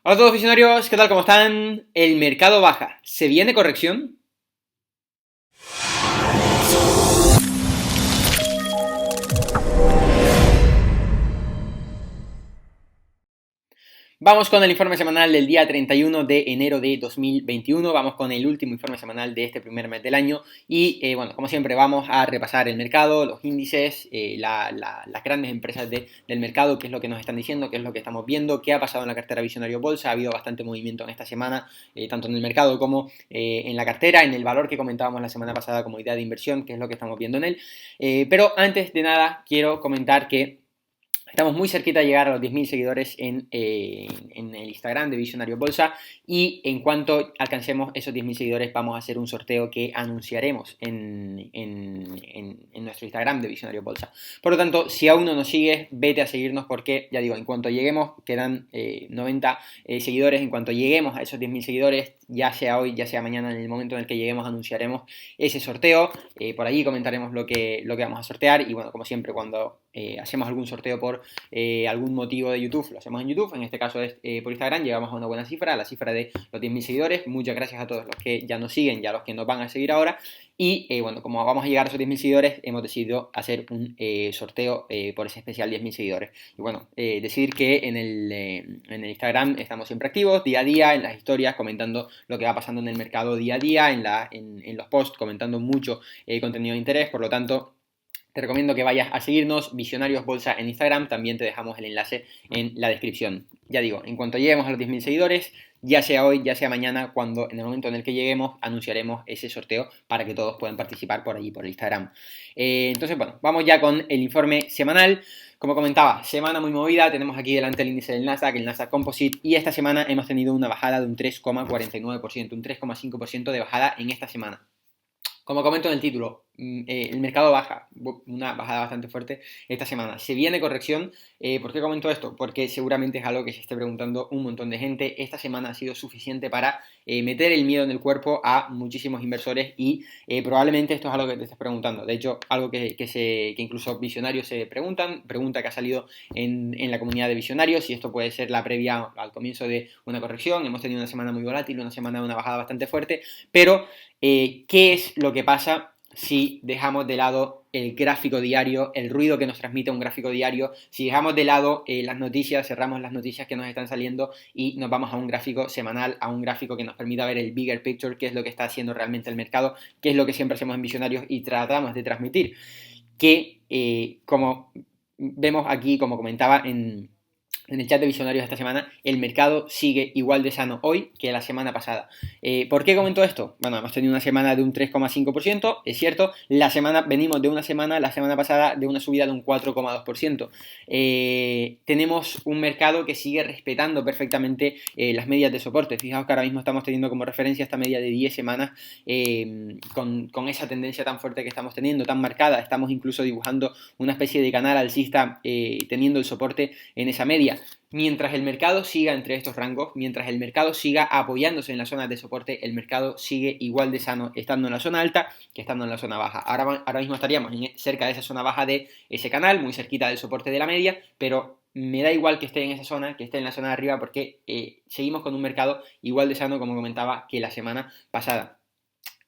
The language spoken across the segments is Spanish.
Hola a todos visionarios, ¿qué tal? ¿Cómo están? El mercado baja. ¿Se viene corrección? Vamos con el informe semanal del día 31 de enero de 2021, vamos con el último informe semanal de este primer mes del año y bueno, como siempre vamos a repasar el mercado, los índices, las grandes empresas del mercado, qué es lo que nos están diciendo, qué es lo que estamos viendo, qué ha pasado en la cartera Visionario Bolsa. Ha habido bastante movimiento en esta semana, tanto en el mercado como en la cartera, en el valor que comentábamos la semana pasada como idea de inversión, que es lo que estamos viendo en él. Pero antes de nada quiero comentar que estamos muy cerquita de llegar a los 10.000 seguidores en el Instagram de Visionario Bolsa, y en cuanto alcancemos esos 10.000 seguidores vamos a hacer un sorteo que anunciaremos en nuestro Instagram de Visionario Bolsa. Por lo tanto, si aún no nos sigues, vete a seguirnos porque, ya digo, en cuanto lleguemos, quedan 90 seguidores, en cuanto lleguemos a esos 10.000 seguidores, ya sea hoy, ya sea mañana, en el momento en el que lleguemos anunciaremos ese sorteo. Por allí comentaremos lo que vamos a sortear y bueno, como siempre, cuando hacemos algún sorteo por algún motivo de YouTube, lo hacemos en YouTube, en este caso es por Instagram, llegamos a una buena cifra, a la cifra de los 10.000 seguidores. Muchas gracias a todos los que ya nos siguen y a los que nos van a seguir ahora. Y bueno, como vamos a llegar a esos 10.000 seguidores, hemos decidido hacer un sorteo por ese especial 10.000 seguidores. Y bueno, decir que en el Instagram estamos siempre activos, día a día, en las historias, comentando lo que va pasando en el mercado día a día, en los posts, comentando mucho contenido de interés. Por lo tanto, te recomiendo que vayas a seguirnos, Visionarios Bolsa en Instagram, también te dejamos el enlace en la descripción. Ya digo, en cuanto lleguemos a los 10.000 seguidores, ya sea hoy, ya sea mañana, cuando en el momento en el que lleguemos, anunciaremos ese sorteo para que todos puedan participar por allí, por el Instagram. Entonces, bueno, vamos ya con el informe semanal. Como comentaba, semana muy movida, tenemos aquí delante el índice del Nasdaq, el Nasdaq Composite, y esta semana hemos tenido una bajada de un 3,49%, un 3,5% de bajada en esta semana. Como comento en el título, el mercado baja, una bajada bastante fuerte esta semana. ¿Se viene corrección? ¿Por qué comento esto? Porque seguramente es algo que se esté preguntando un montón de gente. Esta semana ha sido suficiente para meter el miedo en el cuerpo a muchísimos inversores y probablemente esto es algo que te estés preguntando. De hecho, algo que incluso visionarios se pregunta que ha salido en la comunidad de visionarios, y esto puede ser la previa al comienzo de una corrección. Hemos tenido una semana muy volátil, una semana de una bajada bastante fuerte, pero ¿qué es lo que pasa si dejamos de lado el gráfico diario, el ruido que nos transmite un gráfico diario? Si dejamos de lado las noticias, cerramos las noticias que nos están saliendo y nos vamos a un gráfico semanal, a un gráfico que nos permita ver el bigger picture, qué es lo que está haciendo realmente el mercado, qué es lo que siempre hacemos en Visionarios y tratamos de transmitir, que como vemos aquí, como comentaba en el chat de Visionarios esta semana, el mercado sigue igual de sano hoy que la semana pasada. ¿Por qué comento esto? Bueno, hemos tenido una semana de un 3,5%, es cierto. Venimos de una semana, la semana pasada, de una subida de un 4,2%. Tenemos un mercado que sigue respetando perfectamente las medias de soporte. Fijaos que ahora mismo estamos teniendo como referencia esta media de 10 semanas, con esa tendencia tan fuerte que estamos teniendo, tan marcada. Estamos incluso dibujando una especie de canal alcista, teniendo el soporte en esa media. Mientras el mercado siga entre estos rangos, mientras el mercado siga apoyándose en las zonas de soporte, el mercado sigue igual de sano estando en la zona alta que estando en la zona baja. Ahora mismo estaríamos cerca de esa zona baja de ese canal, muy cerquita del soporte de la media, pero me da igual que esté en esa zona, que esté en la zona de arriba, porque seguimos con un mercado igual de sano, como comentaba, que la semana pasada.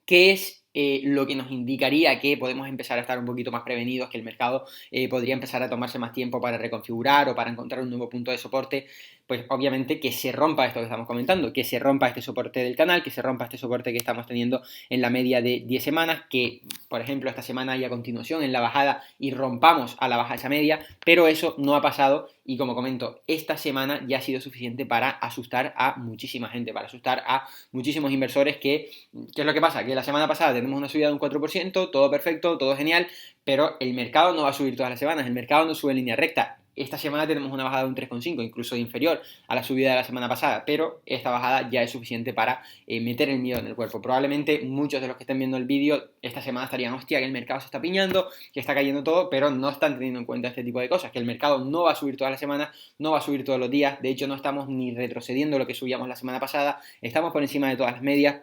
¿Qué es lo que nos indicaría que podemos empezar a estar un poquito más prevenidos, que el mercado podría empezar a tomarse más tiempo para reconfigurar o para encontrar un nuevo punto de soporte? Pues obviamente que se rompa esto que estamos comentando, que se rompa este soporte del canal, que se rompa este soporte que estamos teniendo en la media de 10 semanas, que por ejemplo esta semana y a continuación en la bajada y rompamos a la baja esa media, pero eso no ha pasado. Y como comento, esta semana ya ha sido suficiente para asustar a muchísima gente, para asustar a muchísimos inversores. ¿Qué es lo que pasa? Que la semana pasada tenemos una subida de un 4%, todo perfecto, todo genial, pero el mercado no va a subir todas las semanas, el mercado no sube en línea recta. Esta semana tenemos una bajada de un 3,5, incluso inferior a la subida de la semana pasada, pero esta bajada ya es suficiente para meter el miedo en el cuerpo. Probablemente muchos de los que estén viendo el vídeo esta semana estarían, hostia, que el mercado se está piñando, que está cayendo todo, pero no están teniendo en cuenta este tipo de cosas, que el mercado no va a subir todas las semanas, no va a subir todos los días. De hecho, no estamos ni retrocediendo lo que subíamos la semana pasada, estamos por encima de todas las medias.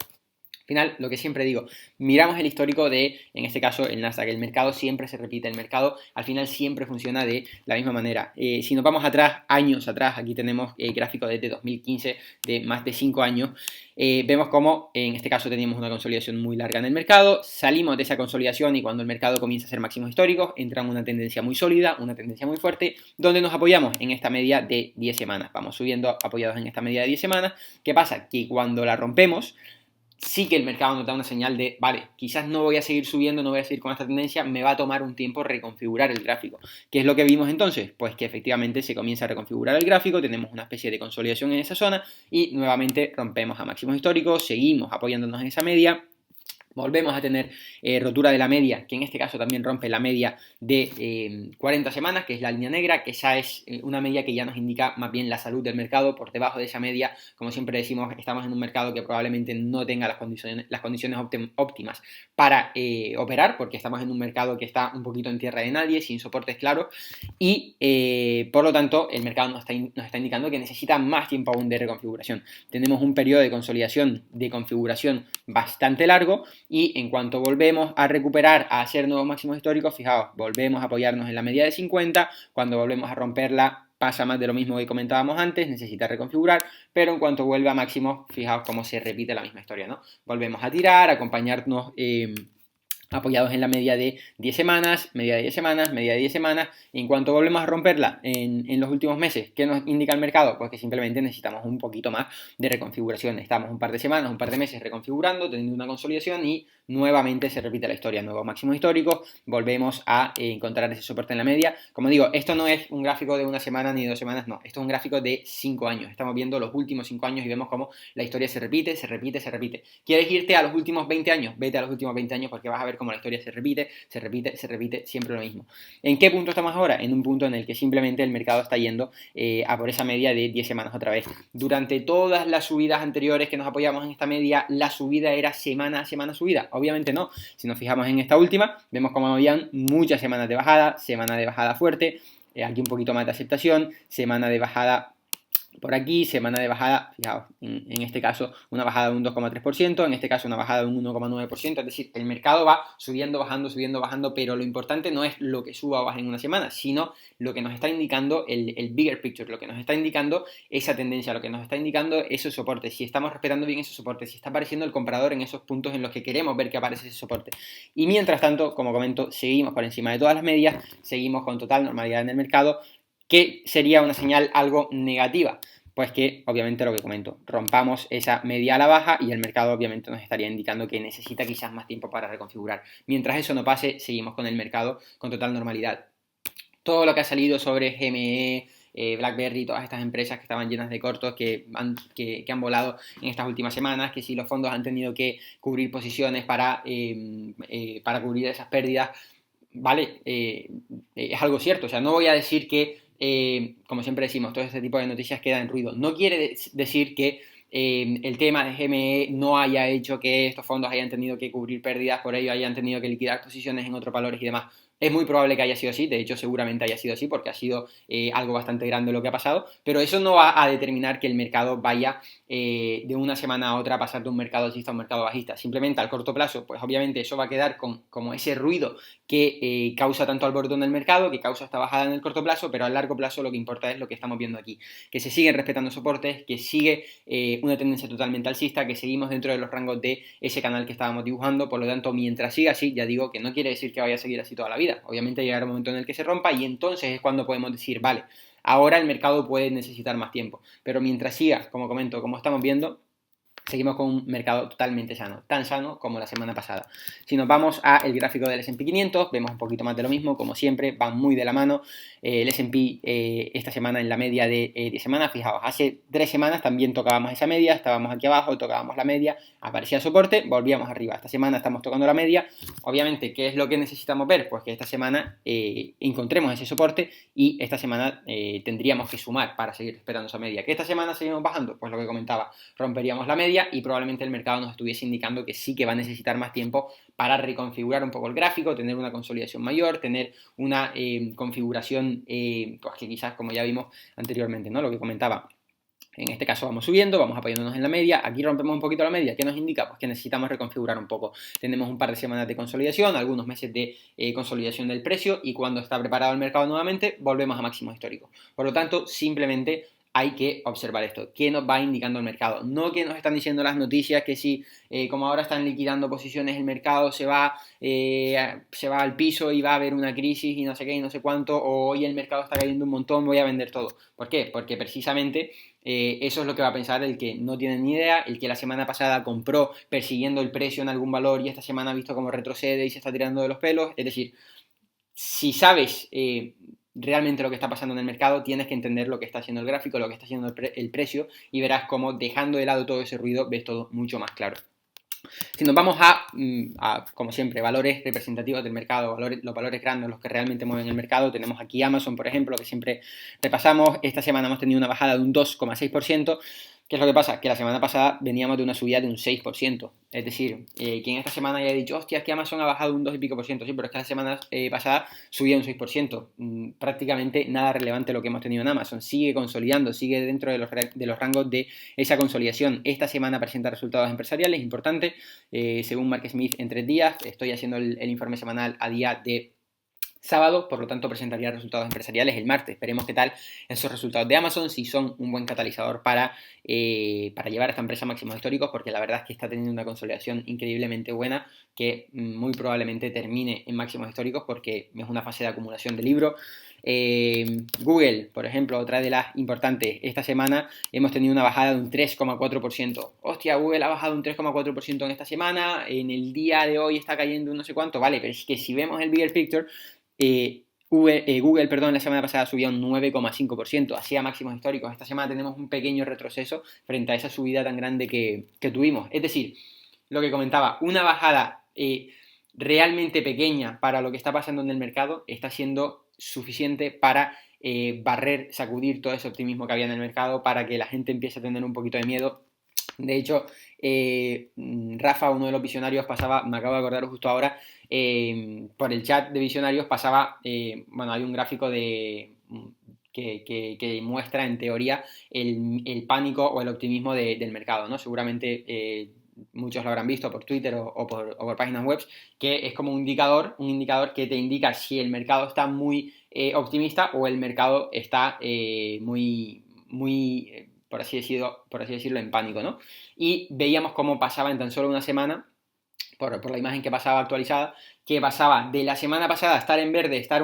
Al final, lo que siempre digo, miramos el histórico de, en este caso, el Nasdaq. El mercado siempre se repite, el mercado al final siempre funciona de la misma manera. Si nos vamos atrás, años atrás, aquí tenemos el gráfico desde 2015, de más de 5 años, vemos como en este caso teníamos una consolidación muy larga en el mercado, salimos de esa consolidación y cuando el mercado comienza a hacer máximos históricos, entra en una tendencia muy sólida, una tendencia muy fuerte, donde nos apoyamos en esta media de 10 semanas. Vamos subiendo apoyados en esta media de 10 semanas. ¿Qué pasa? Que cuando la rompemos, sí que el mercado nos da una señal de, vale, quizás no voy a seguir subiendo, no voy a seguir con esta tendencia, me va a tomar un tiempo reconfigurar el gráfico. ¿Qué es lo que vimos entonces? Pues que efectivamente se comienza a reconfigurar el gráfico, tenemos una especie de consolidación en esa zona y nuevamente rompemos a máximos históricos, seguimos apoyándonos en esa media. Volvemos a tener rotura de la media, que en este caso también rompe la media de 40 semanas, que es la línea negra, que esa es una media que ya nos indica más bien la salud del mercado. Por debajo de esa media, como siempre decimos, estamos en un mercado que probablemente no tenga las condiciones óptimas para operar, porque estamos en un mercado que está un poquito en tierra de nadie, sin soportes claros, y por lo tanto el mercado nos está indicando que necesita más tiempo aún de reconfiguración. Tenemos un periodo de consolidación, de configuración bastante largo, y en cuanto volvemos a recuperar, a hacer nuevos máximos históricos, fijaos, volvemos a apoyarnos en la media de 50, cuando volvemos a romperla pasa más de lo mismo que comentábamos antes, necesita reconfigurar, pero en cuanto vuelve a máximos, fijaos cómo se repite la misma historia, ¿no? Volvemos a tirar, a acompañarnos apoyados en la media de 10 semanas, media de 10 semanas, media de 10 semanas, y en cuanto volvemos a romperla en los últimos meses, ¿qué nos indica el mercado? Pues que simplemente necesitamos un poquito más de reconfiguración. Estamos un par de semanas, un par de meses reconfigurando, teniendo una consolidación y nuevamente se repite la historia, nuevos máximos históricos, volvemos a encontrar ese soporte en la media. Como digo, esto no es un gráfico de una semana ni de 2 semanas, no, esto es un gráfico de 5 años, estamos viendo los últimos 5 años y vemos cómo la historia se repite, se repite, se repite. ¿Quieres irte a los últimos 20 años? Vete a los últimos 20 años porque vas a ver cómo la historia se repite, se repite, se repite, siempre lo mismo. ¿En qué punto estamos ahora? En un punto en el que simplemente el mercado está yendo a por esa media de 10 semanas otra vez. Durante todas las subidas anteriores que nos apoyamos en esta media, la subida era semana a semana subida. Obviamente no. Si nos fijamos en esta última, vemos como habían muchas semanas de bajada fuerte, aquí un poquito más de aceptación, semana de bajada por aquí, semana de bajada, fijaos, en este caso una bajada de un 2,3%, en este caso una bajada de un 1,9%, es decir, el mercado va subiendo, bajando, pero lo importante no es lo que suba o baje en una semana, sino lo que nos está indicando el bigger picture, lo que nos está indicando esa tendencia, lo que nos está indicando esos soportes, si estamos respetando bien esos soportes, si está apareciendo el comprador en esos puntos en los que queremos ver que aparece ese soporte. Y mientras tanto, como comento, seguimos por encima de todas las medias, seguimos con total normalidad en el mercado. ¿Qué sería una señal algo negativa? Pues que, obviamente, lo que comento, rompamos esa media a la baja y el mercado, obviamente, nos estaría indicando que necesita quizás más tiempo para reconfigurar. Mientras eso no pase, seguimos con el mercado con total normalidad. Todo lo que ha salido sobre GME, BlackBerry, todas estas empresas que estaban llenas de cortos, que han volado en estas últimas semanas, que si los fondos han tenido que cubrir posiciones para cubrir esas pérdidas, ¿vale? Es algo cierto, o sea, no voy a decir que como siempre decimos, todo este tipo de noticias queda en ruido. No quiere decir que el tema de GME no haya hecho que estos fondos hayan tenido que cubrir pérdidas, por ello hayan tenido que liquidar posiciones en otros valores y demás. Es muy probable que haya sido así, de hecho seguramente haya sido así porque ha sido algo bastante grande lo que ha pasado, pero eso no va a determinar que el mercado vaya de una semana a otra a pasar de un mercado alcista a un mercado bajista. Simplemente al corto plazo, pues obviamente eso va a quedar como ese ruido que causa tanto alboroto en el mercado, que causa esta bajada en el corto plazo, pero a largo plazo lo que importa es lo que estamos viendo aquí, que se siguen respetando soportes, que sigue una tendencia totalmente alcista, que seguimos dentro de los rangos de ese canal que estábamos dibujando. Por lo tanto, mientras siga así, ya digo que no quiere decir que vaya a seguir así toda la vida. Obviamente llegará un momento en el que se rompa y entonces es cuando podemos decir, vale, ahora el mercado puede necesitar más tiempo, pero mientras siga, como comento, como estamos viendo, seguimos con un mercado totalmente sano, tan sano como la semana pasada. Si nos vamos al gráfico del S&P 500, vemos un poquito más de lo mismo, como siempre, van muy de la mano. El S&P esta semana en la media de 10 semanas, fijaos, hace 3 semanas también tocábamos esa media, estábamos aquí abajo, tocábamos la media, aparecía soporte, volvíamos arriba. Esta semana estamos tocando la media. Obviamente, ¿qué es lo que necesitamos ver? Pues que esta semana encontremos ese soporte y esta semana tendríamos que sumar para seguir esperando esa media. ¿Que esta semana seguimos bajando? Pues lo que comentaba, romperíamos la media y probablemente el mercado nos estuviese indicando que sí que va a necesitar más tiempo para reconfigurar un poco el gráfico, tener una consolidación mayor, tener una configuración pues que quizás, como ya vimos anteriormente, ¿no? Lo que comentaba, En este caso vamos subiendo, vamos apoyándonos en la media, aquí rompemos un poquito la media, ¿qué nos indica? Pues que necesitamos reconfigurar un poco. Tenemos un par de semanas de consolidación, algunos meses de consolidación del precio y cuando está preparado el mercado nuevamente volvemos a máximos históricos. Por lo tanto, simplemente hay que observar esto, qué nos va indicando el mercado, no que nos están diciendo las noticias que si como ahora están liquidando posiciones el mercado se va al piso y va a haber una crisis y no sé qué y no sé cuánto, o hoy el mercado está cayendo un montón, voy a vender todo. ¿Por qué? Porque precisamente eso es lo que va a pensar el que no tiene ni idea, el que la semana pasada compró persiguiendo el precio en algún valor y esta semana ha visto cómo retrocede y se está tirando de los pelos. Es decir, si sabes realmente lo que está pasando en el mercado, tienes que entender lo que está haciendo el gráfico, lo que está haciendo el precio y verás cómo dejando de lado todo ese ruido ves todo mucho más claro. Si nos vamos como siempre, valores representativos del mercado, los valores grandes, los que realmente mueven el mercado, tenemos aquí Amazon, por ejemplo, que siempre repasamos. Esta semana hemos tenido una bajada de un 2,6%. ¿Qué es lo que pasa? Que la semana pasada veníamos de una subida de un 6%. Es decir, quien esta semana haya dicho, hostia, es que Amazon ha bajado un 2 y pico por ciento. Sí, pero es que la semana pasada subía un 6%. Prácticamente nada relevante lo que hemos tenido en Amazon. Sigue consolidando, sigue dentro de los rangos de esa consolidación. Esta semana presenta resultados empresariales importantes. Según Mark Smith, en 3 días. Estoy haciendo el informe semanal a día de sábado, por lo tanto presentaría resultados empresariales el martes. Veremos qué tal esos resultados de Amazon, si son un buen catalizador para llevar a esta empresa a máximos históricos, porque la verdad es que está teniendo una consolidación increíblemente buena que muy probablemente termine en máximos históricos porque es una fase de acumulación de libros. Google, por ejemplo, otra de las importantes, esta semana hemos tenido una bajada de un 3,4%. Hostia, Google ha bajado un 3,4% en esta semana, en el día de hoy está cayendo un no sé cuánto, vale, pero es que si vemos el bigger picture, Google, la semana pasada subía un 9,5%, hacía máximos históricos. Esta semana tenemos un pequeño retroceso frente a esa subida tan grande que tuvimos. Es decir, lo que comentaba, una bajada realmente pequeña para lo que está pasando en el mercado está siendo suficiente para barrer, sacudir todo ese optimismo que había en el mercado, para que la gente empiece a tener un poquito de miedo. De hecho, Rafa, uno de los visionarios, pasaba, me acabo de acordar justo ahora, por el chat de visionarios pasaba, bueno, hay un gráfico que muestra en teoría el pánico o el optimismo del mercado, ¿no? Seguramente muchos lo habrán visto por Twitter o por páginas web, que es como un indicador que te indica si el mercado está muy optimista o el mercado está muy por así decirlo, en pánico, ¿no? Y veíamos cómo pasaba en tan solo una semana, por la imagen que pasaba actualizada, que pasaba de la semana pasada estar en verde, estar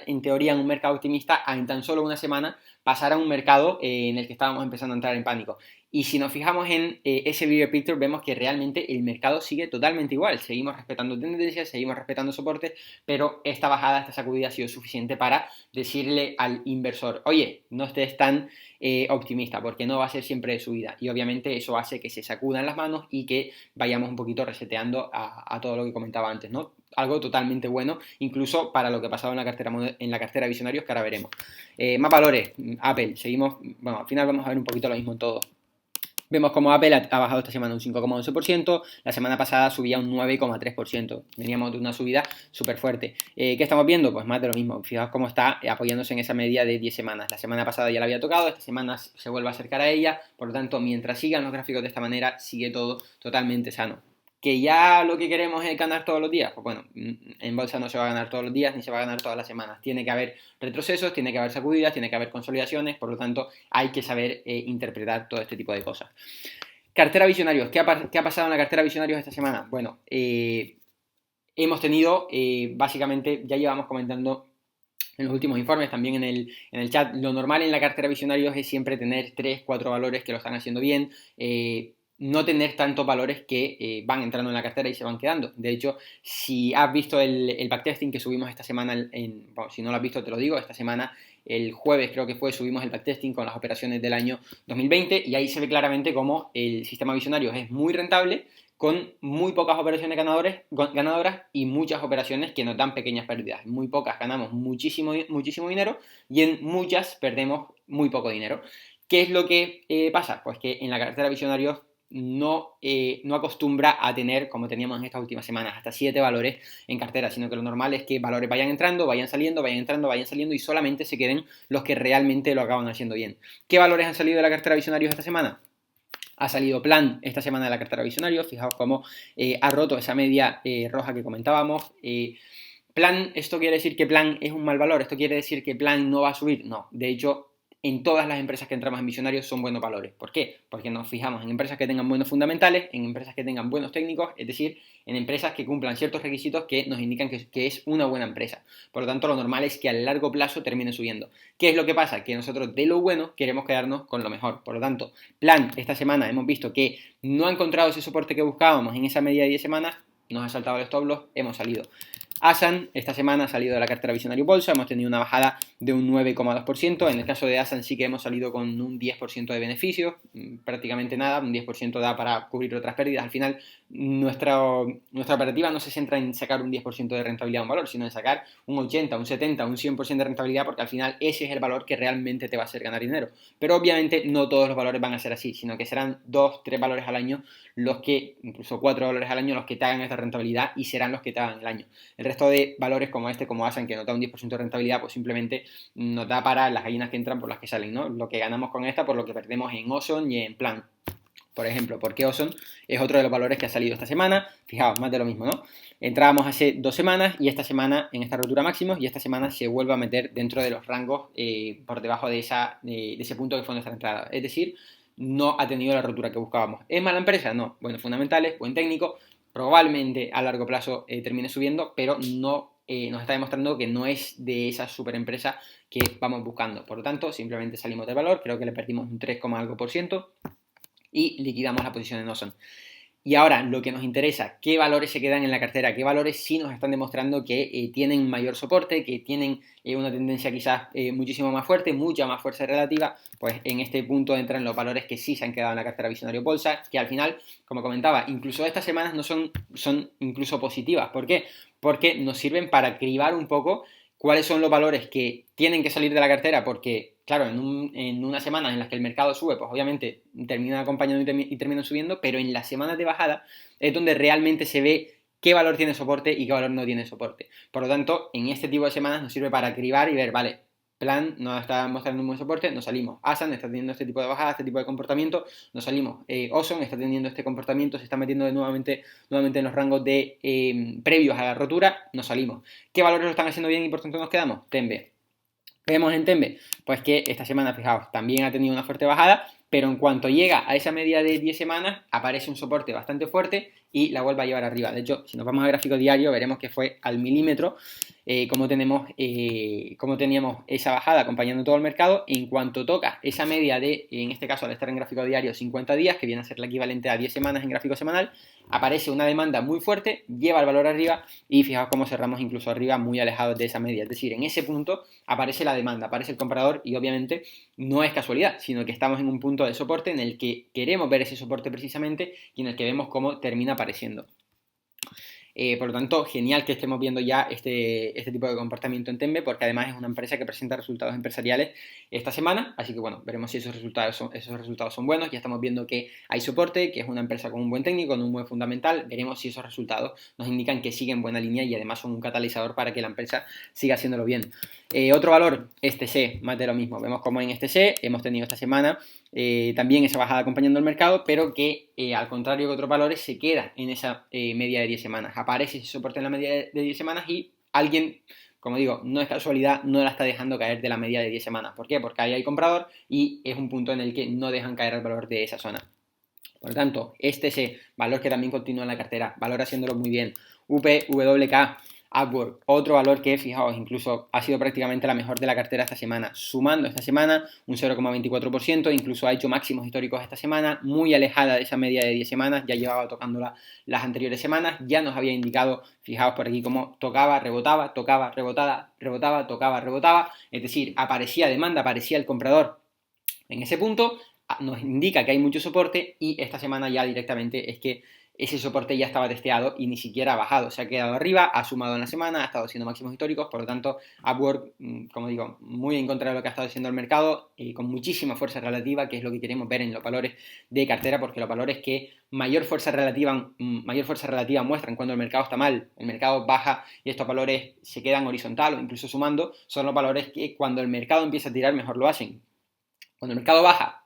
en teoría en un mercado optimista, a en tan solo una semana pasar a un mercado en el que estábamos empezando a entrar en pánico. Y si nos fijamos en ese bigger picture, vemos que realmente el mercado sigue totalmente igual. Seguimos respetando tendencias, seguimos respetando soportes, pero esta bajada, esta sacudida ha sido suficiente para decirle al inversor, oye, no estés tan optimista, porque no va a ser siempre de subida. Y obviamente eso hace que se sacudan las manos y que vayamos un poquito reseteando a todo lo que comentaba antes, ¿no? Algo totalmente bueno, incluso para lo que ha pasado en la cartera visionarios, que ahora veremos. Más valores, Apple, seguimos, bueno, al final vamos a ver un poquito lo mismo en todo. Vemos como Apple ha bajado esta semana un 5,11%, la semana pasada subía un 9,3%. Veníamos de una subida súper fuerte. ¿Qué estamos viendo? Pues más de lo mismo. Fijaos cómo está apoyándose en esa media de 10 semanas. La semana pasada ya la había tocado, esta semana se vuelve a acercar a ella. Por lo tanto, mientras sigan los gráficos de esta manera, sigue todo totalmente sano. ¿Que ya lo que queremos es ganar todos los días? Pues bueno, en bolsa no se va a ganar todos los días ni se va a ganar todas las semanas. Tiene que haber retrocesos, tiene que haber sacudidas, tiene que haber consolidaciones, por lo tanto hay que saber interpretar todo este tipo de cosas. Cartera Visionarios, ¿qué ha pasado en la cartera Visionarios esta semana? Bueno, hemos tenido, básicamente, ya llevamos comentando en los últimos informes, también en el chat, lo normal en la cartera Visionarios es siempre tener 3, 4 valores que lo están haciendo bien, no tener tantos valores que van entrando en la cartera y se van quedando. De hecho, si has visto el backtesting que subimos esta semana, bueno, si no lo has visto te lo digo, esta semana, el jueves creo que fue, subimos el backtesting con las operaciones del año 2020 y ahí se ve claramente cómo el sistema Visionarios es muy rentable, con muy pocas operaciones ganadoras y muchas operaciones que nos dan pequeñas pérdidas. En muy pocas ganamos muchísimo dinero y en muchas perdemos muy poco dinero. ¿Qué es lo que pasa? Pues que en la cartera Visionarios no acostumbra a tener, como teníamos en estas últimas semanas, hasta 7 valores en cartera, sino que lo normal es que valores vayan entrando, vayan saliendo, vayan entrando, vayan saliendo y solamente se queden los que realmente lo acaban haciendo bien. ¿Qué valores han salido de la cartera Visionarios esta semana? Ha salido Plan esta semana de la cartera Visionarios, fijaos cómo ha roto esa media roja que comentábamos. Plan, ¿esto quiere decir que Plan es un mal valor? ¿Esto quiere decir que Plan no va a subir? No, de hecho, en todas las empresas que entramos en Visionarios son buenos valores. ¿Por qué? Porque nos fijamos en empresas que tengan buenos fundamentales, en empresas que tengan buenos técnicos, es decir, en empresas que cumplan ciertos requisitos que nos indican que es una buena empresa. Por lo tanto, lo normal es que a largo plazo termine subiendo. ¿Qué es lo que pasa? Que nosotros de lo bueno queremos quedarnos con lo mejor. Por lo tanto, Plan, esta semana hemos visto que no ha encontrado ese soporte que buscábamos en esa media de 10 semanas, nos ha saltado el stop loss, hemos salido. Asan esta semana ha salido de la cartera Visionario Bolsa, hemos tenido una bajada de un 9,2%, en el caso de Asan sí que hemos salido con un 10% de beneficios, prácticamente nada, un 10% da para cubrir otras pérdidas. Al final nuestra operativa no se centra en sacar un 10% de rentabilidad a un valor, sino en sacar un 80, un 70, un 100% de rentabilidad, porque al final ese es el valor que realmente te va a hacer ganar dinero. Pero obviamente no todos los valores van a ser así, sino que serán 2, 3 valores al año los que, incluso 4 valores al año los que te hagan esta rentabilidad y serán los que te hagan el año. El resto de valores como este, como Asan, que nos da un 10% de rentabilidad, pues simplemente nos da para las gallinas que entran por las que salen, ¿no? Lo que ganamos con esta por lo que perdemos en Ozon y en Plan. Por ejemplo, porque Ozon es otro de los valores que ha salido esta semana. Fijaos, más de lo mismo, ¿no? Entrábamos hace 2 semanas y esta semana en esta rotura máximos y esta semana se vuelve a meter dentro de los rangos por debajo de ese punto que fue nuestra entrada. Es decir, no ha tenido la rotura que buscábamos. ¿Es mala empresa? No. Buenos fundamentales, buen técnico, probablemente a largo plazo termine subiendo, pero no nos está demostrando que no es de esa super empresa que vamos buscando. Por lo tanto, simplemente salimos del valor, creo que le perdimos un 3, algo por ciento y liquidamos la posición en Ozon. Y ahora, lo que nos interesa, ¿qué valores se quedan en la cartera? ¿Qué valores sí nos están demostrando que tienen mayor soporte, que tienen una tendencia quizás muchísimo más fuerte, mucha más fuerza relativa? Pues en este punto entran los valores que sí se han quedado en la cartera Visionario Bolsa, que al final, como comentaba, incluso estas semanas no son incluso positivas. ¿Por qué? Porque nos sirven para cribar un poco cuáles son los valores que tienen que salir de la cartera porque, claro, en una semana en la que el mercado sube, pues obviamente terminan acompañando y terminan subiendo, pero en las semanas de bajada es donde realmente se ve qué valor tiene soporte y qué valor no tiene soporte. Por lo tanto, en este tipo de semanas nos sirve para cribar y ver, vale, Plan nos está mostrando un buen soporte, nos salimos. Asan está teniendo este tipo de bajada, este tipo de comportamiento, nos salimos. Ozon está teniendo este comportamiento, se está metiendo nuevamente en los rangos de previos a la rotura, nos salimos. ¿Qué valores lo están haciendo bien y por tanto nos quedamos? Tembe. Vemos en Tembe, pues que esta semana, fijaos, también ha tenido una fuerte bajada, pero en cuanto llega a esa media de 10 semanas, aparece un soporte bastante fuerte y la vuelve a llevar arriba. De hecho, si nos vamos al gráfico diario, veremos que fue al milímetro como teníamos esa bajada acompañando todo el mercado. En cuanto toca esa media de, en este caso al estar en gráfico diario, 50 días, que viene a ser la equivalente a 10 semanas en gráfico semanal, aparece una demanda muy fuerte, lleva el valor arriba y fijaos cómo cerramos incluso arriba muy alejados de esa media. Es decir, en ese punto aparece la demanda, aparece el comprador y obviamente no es casualidad, sino que estamos en un punto de soporte en el que queremos ver ese soporte precisamente y en el que vemos cómo termina apareciendo. Por lo tanto, genial que estemos viendo ya este tipo de comportamiento en Tembe, porque además es una empresa que presenta resultados empresariales esta semana, así que bueno, veremos si esos resultados son buenos. Ya estamos viendo que hay soporte, que es una empresa con un buen técnico, con un buen fundamental. Veremos si esos resultados nos indican que sigue en buena línea y además son un catalizador para que la empresa siga haciéndolo bien. Otro valor, STC, más de lo mismo. Vemos como en STC hemos tenido esta semana también esa bajada acompañando el mercado, pero que al contrario que otros valores se queda en esa media de 10 semanas. Aparece ese soporte en la media de 10 semanas y alguien, como digo, no es casualidad, no la está dejando caer de la media de 10 semanas. ¿Por qué? Porque ahí hay comprador y es un punto en el que no dejan caer el valor de esa zona. Por lo tanto, este es el valor que también continúa en la cartera, valor haciéndolo muy bien. UPWK, Upwork, otro valor que, fijaos, incluso ha sido prácticamente la mejor de la cartera esta semana, sumando esta semana un 0,24%, incluso ha hecho máximos históricos esta semana, muy alejada de esa media de 10 semanas, ya llevaba tocándola las anteriores semanas, ya nos había indicado, fijaos por aquí, cómo tocaba, rebotaba, tocaba, rebotaba, tocaba, rebotaba, es decir, aparecía demanda, aparecía el comprador en ese punto, nos indica que hay mucho soporte y esta semana ya directamente es que ese soporte ya estaba testeado y ni siquiera ha bajado, se ha quedado arriba, ha sumado en la semana, ha estado haciendo máximos históricos, por lo tanto Upwork, como digo, muy en contra de lo que ha estado haciendo el mercado y con muchísima fuerza relativa, que es lo que queremos ver en los valores de cartera, porque los valores que mayor fuerza relativa muestran cuando el mercado está mal, el mercado baja y estos valores se quedan horizontal o incluso sumando, son los valores que cuando el mercado empieza a tirar mejor lo hacen. Cuando el mercado baja,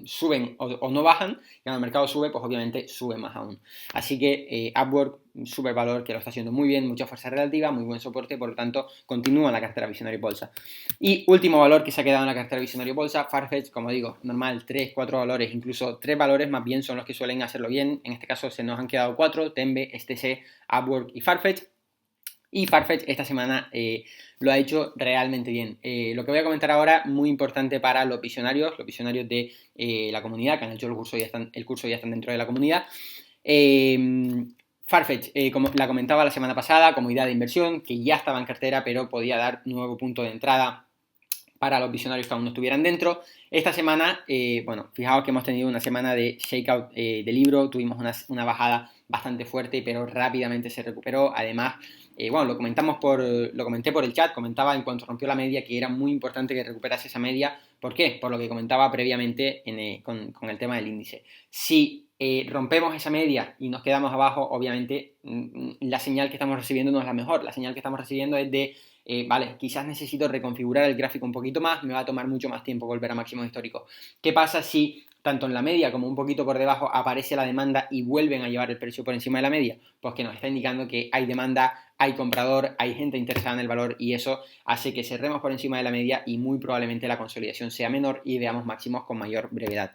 suben o no bajan, y cuando el mercado sube, pues obviamente sube más aún. Así que Upwork, super valor que lo está haciendo muy bien, mucha fuerza relativa, muy buen soporte, por lo tanto continúa en la cartera Visionario Bolsa. Y último valor que se ha quedado en la cartera Visionario Bolsa, Farfetch, como digo, normal, 3, 4 valores, incluso 3 valores más bien son los que suelen hacerlo bien. En este caso se nos han quedado 4, Tembe, STC, Upwork y Farfetch. Y Farfetch esta semana lo ha hecho realmente bien. Lo que voy a comentar ahora, muy importante para los visionarios de la comunidad, que han hecho el curso y ya están dentro de la comunidad. Farfetch, como la comentaba la semana pasada, como idea de inversión, que ya estaba en cartera, pero podía dar nuevo punto de entrada para los visionarios que aún no estuvieran dentro. Esta semana, bueno, fijaos que hemos tenido una semana de shakeout de libro, tuvimos una bajada bastante fuerte, pero rápidamente se recuperó. Además, bueno, lo comenté por el chat, comentaba en cuanto rompió la media que era muy importante que recuperase esa media. ¿Por qué? Por lo que comentaba previamente con el tema del índice. Si rompemos esa media y nos quedamos abajo, obviamente la señal que estamos recibiendo no es la mejor. La señal que estamos recibiendo es de vale, quizás necesito reconfigurar el gráfico un poquito más, me va a tomar mucho más tiempo volver a máximos históricos. ¿Qué pasa si tanto en la media como un poquito por debajo aparece la demanda y vuelven a llevar el precio por encima de la media? Pues que nos está indicando que hay demanda, hay comprador, hay gente interesada en el valor y eso hace que cerremos por encima de la media y muy probablemente la consolidación sea menor y veamos máximos con mayor brevedad.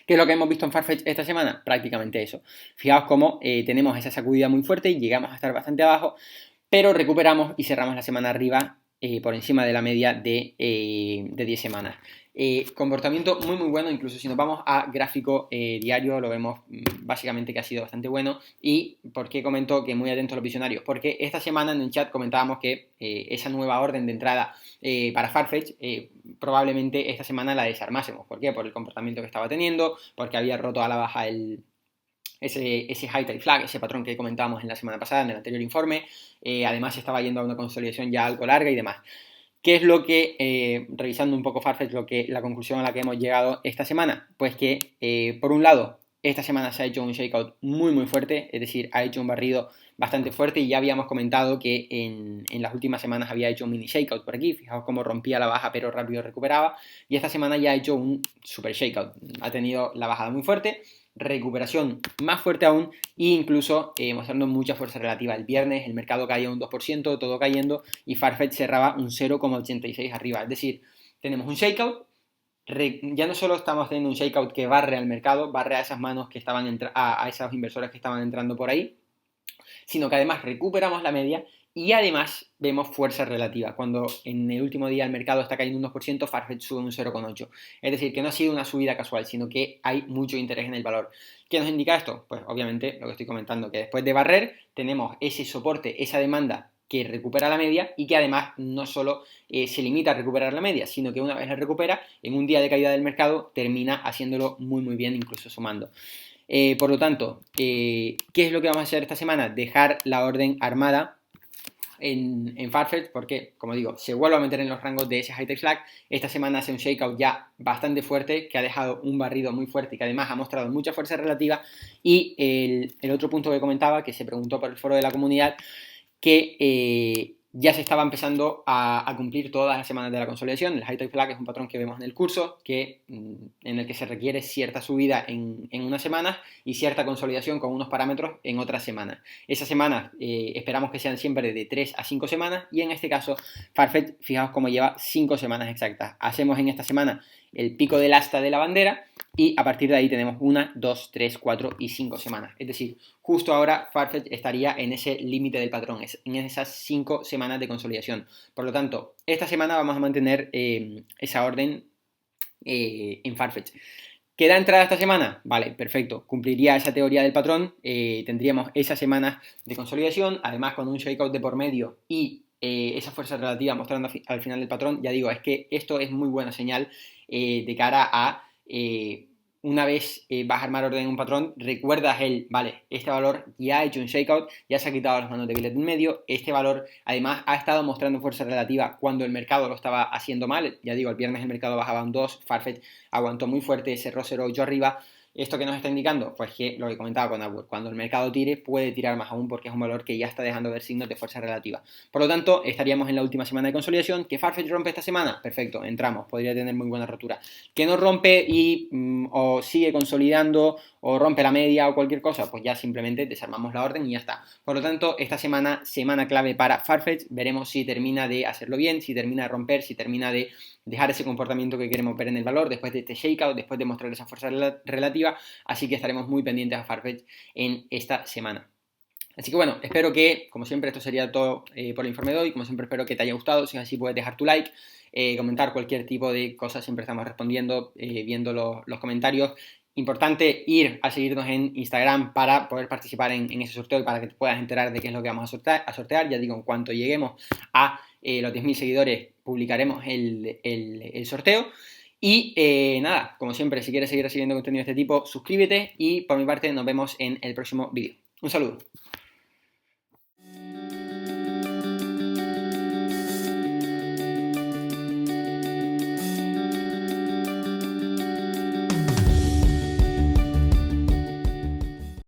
¿Qué es lo que hemos visto en Farfetch esta semana? Prácticamente eso. Fijaos cómo tenemos esa sacudida muy fuerte y llegamos a estar bastante abajo, pero recuperamos y cerramos la semana arriba por encima de la media de 10 semanas. Comportamiento muy bueno, incluso si nos vamos a gráfico diario lo vemos básicamente que ha sido bastante bueno. ¿Y por qué comento que muy atentos a los visionarios? Porque esta semana en el chat comentábamos que esa nueva orden de entrada para Farfetch probablemente esta semana la desarmásemos. ¿Por qué? Por el comportamiento que estaba teniendo, porque había roto a la baja ese high tail flag, ese patrón que comentábamos en la semana pasada, en el anterior informe. Además estaba yendo a una consolidación ya algo larga y demás. ¿Qué es lo que, revisando un poco Farfetch, la conclusión a la que hemos llegado esta semana? Pues que, por un lado, esta semana se ha hecho un shakeout muy fuerte, es decir, ha hecho un barrido bastante fuerte y ya habíamos comentado que en las últimas semanas había hecho un mini shakeout por aquí, fijaos cómo rompía la baja pero rápido recuperaba, y esta semana ya ha hecho un super shakeout, ha tenido la bajada muy fuerte, recuperación más fuerte aún e incluso mostrando mucha fuerza relativa. El viernes el mercado caía un 2%, todo cayendo y Farfetch cerraba un 0,86 arriba. Es decir, tenemos un shakeout, ya no solo estamos teniendo un shakeout que barre al mercado, barre a esas manos que estaban a esos inversores que estaban entrando por ahí, sino que además recuperamos la media y además vemos fuerza relativa. Cuando en el último día el mercado está cayendo un 2%, Farfetch sube un 0,8%. Es decir, que no ha sido una subida casual, sino que hay mucho interés en el valor. ¿Qué nos indica esto? Pues obviamente lo que estoy comentando, que después de barrer tenemos ese soporte, esa demanda que recupera la media y que además no solo se limita a recuperar la media, sino que una vez la recupera, en un día de caída del mercado termina haciéndolo muy bien, incluso sumando. Por lo tanto, ¿qué es lo que vamos a hacer esta semana? Dejar la orden armada en Farfetch porque, como digo, se vuelve a meter en los rangos de ese high tech flag. Esta semana hace un shakeout ya bastante fuerte que ha dejado un barrido muy fuerte y que además ha mostrado mucha fuerza relativa. Y el otro punto que comentaba, que se preguntó por el foro de la comunidad, que ya se estaba empezando a cumplir todas las semanas de la consolidación. El high tech flag es un patrón que vemos en el curso, en el que se requiere cierta subida en unas semanas y cierta consolidación con unos parámetros en otras semanas. Esas semanas esperamos que sean siempre de 3 a 5 semanas y en este caso Farfetch, fijaos cómo lleva 5 semanas exactas. Hacemos en esta semana el pico del asta de la bandera y a partir de ahí tenemos 1, 2, 3, 4 y 5 semanas. Es decir, justo ahora Farfetch estaría en ese límite del patrón, en esas 5 semanas de consolidación. Por lo tanto, esta semana vamos a mantener esa orden en Farfetch. ¿Queda entrada esta semana? Vale, perfecto. Cumpliría esa teoría del patrón. Tendríamos esas semanas de consolidación, además con un shakeout de por medio y esa fuerza relativa mostrando al final del patrón. Ya digo, es que esto es muy buena señal de cara a una vez vas a armar orden en un patrón, recuerdas vale, este valor ya ha hecho un shakeout, ya se ha quitado las manos de Billet en medio, este valor además ha estado mostrando fuerza relativa cuando el mercado lo estaba haciendo mal, ya digo, el viernes el mercado bajaba un 2, Farfetch aguantó muy fuerte, cerró 0,8 arriba. ¿Esto qué nos está indicando? Pues que lo que comentaba con Upward, cuando el mercado tire puede tirar más aún porque es un valor que ya está dejando ver signos de fuerza relativa. Por lo tanto, estaríamos en la última semana de consolidación. ¿Que Farfetch rompe esta semana? Perfecto, entramos, podría tener muy buena rotura. ¿Que no rompe y o sigue consolidando o rompe la media o cualquier cosa? Pues ya simplemente desarmamos la orden y ya está. Por lo tanto, esta semana clave para Farfetch, veremos si termina de hacerlo bien, si termina de romper, si termina de dejar ese comportamiento que queremos ver en el valor después de este shakeout, después de mostrar esa fuerza relativa, así que estaremos muy pendientes a Farfetch en esta semana. Así que bueno, espero que, como siempre, esto sería todo por el informe de hoy. Como siempre, espero que te haya gustado. Si es así, puedes dejar tu like, comentar cualquier tipo de cosas. Siempre estamos respondiendo, viendo los comentarios. Importante ir a seguirnos en Instagram para poder participar en ese sorteo y para que te puedas enterar de qué es lo que vamos a sortear. Ya digo, en cuanto lleguemos a los 10.000 seguidores, publicaremos el sorteo. Y nada, como siempre, si quieres seguir recibiendo contenido de este tipo, suscríbete y por mi parte nos vemos en el próximo vídeo. Un saludo.